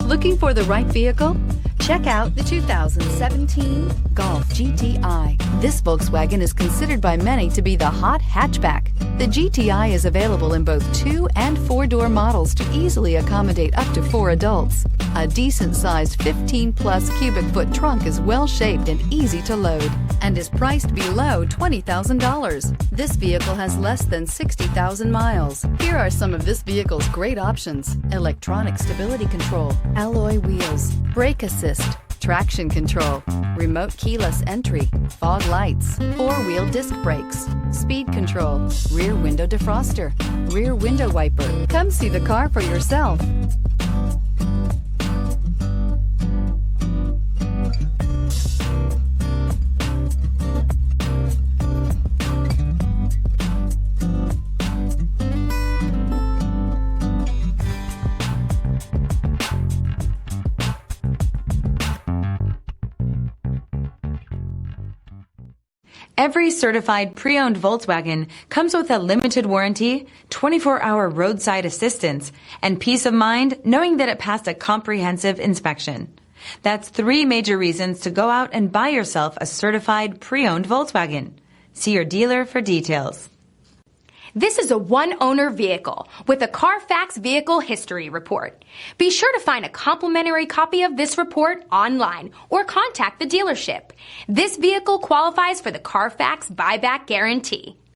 Looking for the right vehicle? Check out the 2017 Golf GTI. This Volkswagen is considered by many to be the hot hatchback. The GTI is available in both 2- and 4-door models to easily accommodate up to 4 adults. A decent-sized 15-plus cubic foot trunk is well-shaped and easy to load and is priced below $20,000. This vehicle has less than 60,000 miles. Here are some of this vehicle's great options: electronic stability control, alloy wheels, brake assist, traction control, remote keyless entry, fog lights, 4-wheel disc brakes, speed control, rear window defroster, rear window wiper. Come see the car for yourself. Every certified pre-owned Volkswagen comes with a limited warranty, 24-hour roadside assistance, and peace of mind knowing that it passed a comprehensive inspection. That's 3 major reasons to go out and buy yourself a certified pre-owned Volkswagen. See your dealer for details. This is a one-owner vehicle with a CARFAX Vehicle History Report. Be sure to find a complimentary copy of this report online or contact the dealership. This vehicle qualifies for the CARFAX Buyback Guarantee.